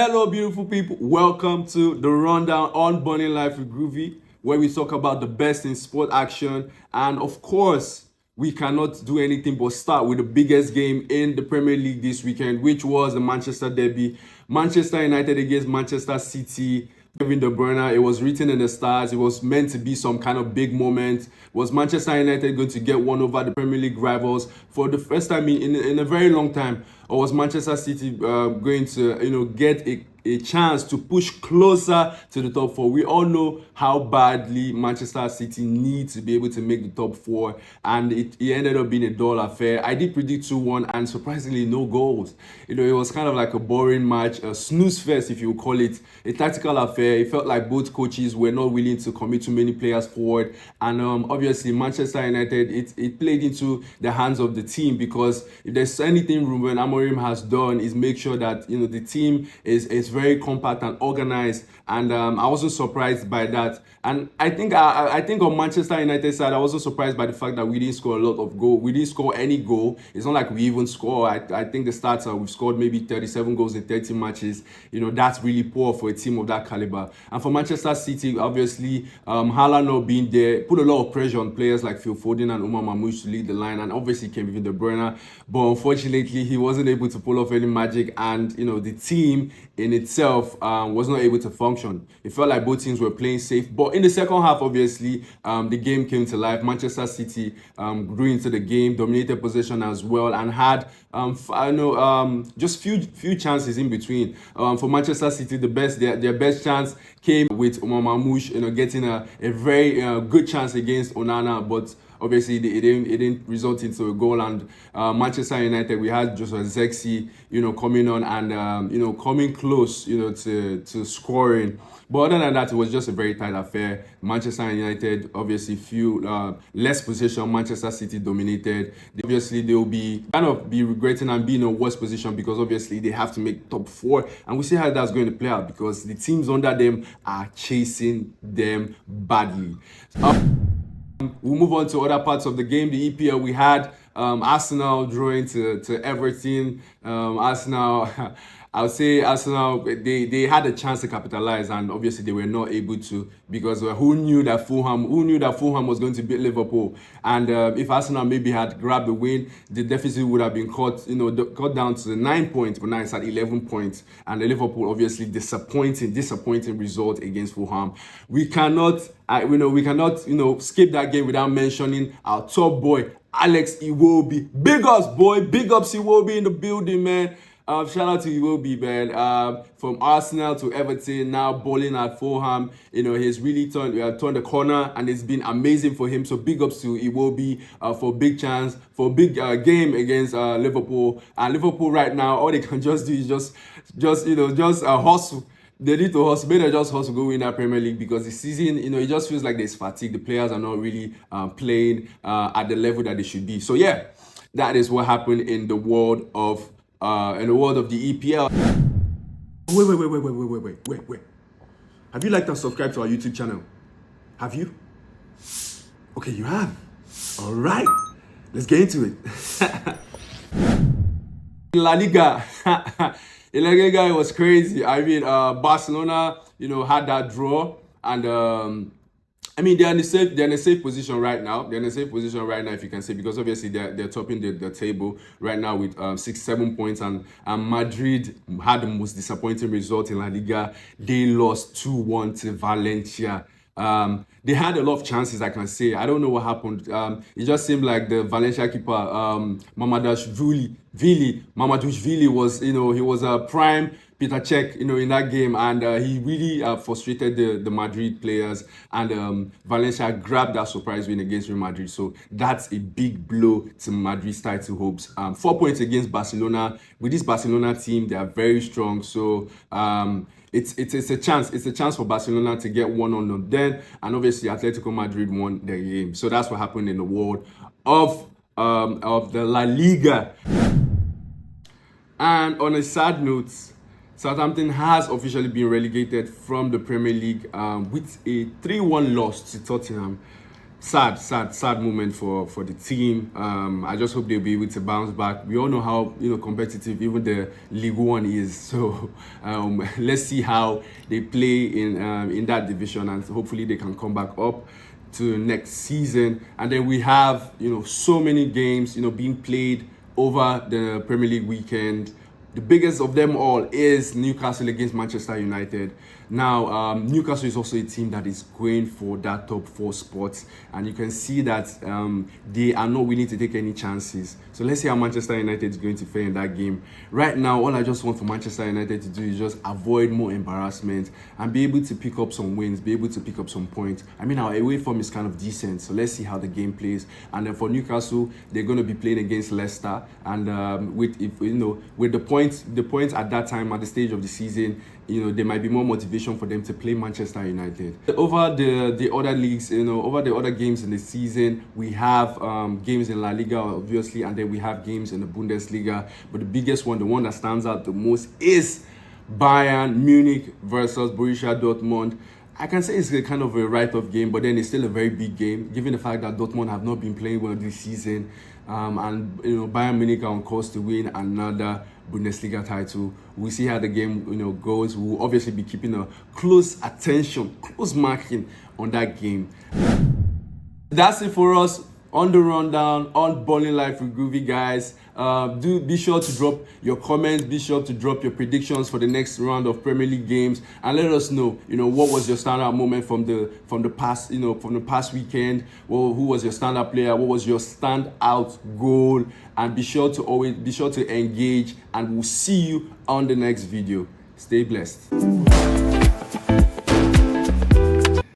Hello, beautiful people. Welcome to the rundown on Burning Life with Groovy, where we talk about the best in sport action. And of course, we cannot do anything but start with the biggest game in the Premier League this weekend, which was the Manchester Derby. Manchester United against Manchester City. Kevin De Bruyne, it was written in the stars. It was meant to be some kind of big moment. Was Manchester United going to get one over the Premier League rivals for the first time in a very long time? Or was Manchester City going to get a chance to push closer to the top four? We all know how badly Manchester City needs to be able to make the top four, and it ended up being a dull affair. I did predict 2-1, and surprisingly, no goals. It was kind of like a boring match, a snooze fest, if you would call it, a tactical affair. It felt like both coaches were not willing to commit too many players forward, and obviously Manchester United, it played into the hands of the team, because if there's anything Ruben Amorim has done is make sure that the team is very compact and organized, and I wasn't surprised by that. And I think on Manchester United side, I wasn't surprised by the fact that we didn't score a lot of goal. We didn't score any goal. It's not like we even score. I think the stats are we've scored maybe 37 goals in 30 matches. That's really poor for a team of that caliber. And for Manchester City, obviously, Haaland not being there put a lot of pressure on players like Phil Foden and Umar Mamouche to lead the line, and obviously Kevin De Bruyne. But unfortunately, he wasn't able to pull off any magic, and the team in itself was not able to function. It felt like both teams were playing safe, but in the second half, obviously, the game came to life. Manchester City grew into the game, dominated possession as well, and had just few chances in between. For Manchester City, their best chance came with Umar Mamouche, getting a very good chance against Onana, but obviously it didn't result into a goal. And Manchester United, we had Joshua Zexi, coming on and coming close, to scoring. But other than that, it was just a very tight affair. Manchester United, obviously, few less possession. Manchester City dominated. Obviously, they will be regretting and be in a worse position, because obviously they have to make top four, and we see how that's going to play out, because the teams under them are chasing them badly. We'll move on to other parts of the game. The EPL, we had Arsenal drawing to Everton. Arsenal, I would say Arsenal, they had a chance to capitalize, and obviously they were not able to, because who knew that Fulham was going to beat Liverpool? And if Arsenal maybe had grabbed the win, the deficit would have been cut down to 9 points, but now it's at 11 points. And the Liverpool, obviously, disappointing result against Fulham. We cannot skip that game without mentioning our top boy, Alex Iwobi. Big ups, boy. Big ups, Iwobi in the building, man. Shout out to Iwobi, man. From Arsenal to Everton, now balling at Fulham. He's really turned the corner, and it's been amazing for him. So big ups to Iwobi for big chance, for a big game against Liverpool. And Liverpool right now, all they can just do is just hustle. They need to hustle. Maybe they just hustle go win that Premier League, because the season, it just feels like there's fatigue. The players are not really playing at the level that they should be. So yeah, that is what happened in the world of the EPL. Wait. Have you liked and subscribed to our YouTube channel? Have you? Okay, you have. All right, let's get into it. La Liga. La Liga was crazy. I mean, Barcelona, had that draw, and they're in a safe position right now. If you can say, because obviously they're topping the table right now with 6-7 points, and Madrid had the most disappointing result in La Liga. They lost 2-1 to Valencia. They had a lot of chances, I can say. I don't know what happened. It just seemed like the Valencia keeper, Mamadouchvili was, he was a prime Peter Cech, in that game, and he really frustrated the Madrid players, and Valencia grabbed that surprise win against Real Madrid. So that's a big blow to Madrid's title hopes. 4 points against Barcelona. With this Barcelona team, they are very strong. So it's a chance for Barcelona to get one on them, and obviously Atletico Madrid won their game. So that's what happened in the world of the La Liga. And on a sad note, Southampton has officially been relegated from the Premier League with a 3-1 loss to Tottenham. sad moment for the team. I just hope they'll be able to bounce back. We all know how competitive even the League One is. So let's see how they play in that division, and hopefully they can come back up to next season. And then we have so many games being played over the Premier League weekend. The biggest of them all is Newcastle against Manchester United. Now, Newcastle is also a team that is going for that top 4 spots, and you can see that they are not willing to take any chances. So let's see how Manchester United is going to fare in that game. Right now, all I just want for Manchester United to do is just avoid more embarrassment and be able to pick up some wins, be able to pick up some points. I mean, our away form is kind of decent, so let's see how the game plays. And then for Newcastle, they're going to be playing against Leicester, and with the points at that time, at the stage of the season, there might be more motivation for them to play Manchester United. Over the other leagues, over the other games in the season, we have games in La Liga, obviously, and then we have games in the Bundesliga. But the biggest one, the one that stands out the most, is Bayern Munich versus Borussia Dortmund. I can say it's a kind of a write-off game, but then it's still a very big game, given the fact that Dortmund have not been playing well this season, and Bayern Munich are on course to win another Bundesliga title. We'll see how the game goes. We'll obviously be keeping a close marking on that game. That's it for us on the rundown on Balling Life with Groovy, guys. Do be sure to drop your comments, be sure to drop your predictions for the next round of Premier League games, and let us know what was your standout moment from the past weekend. Well, who was your standout player, what was your standout goal, and be sure to engage, and we'll see you on the next video. Stay blessed.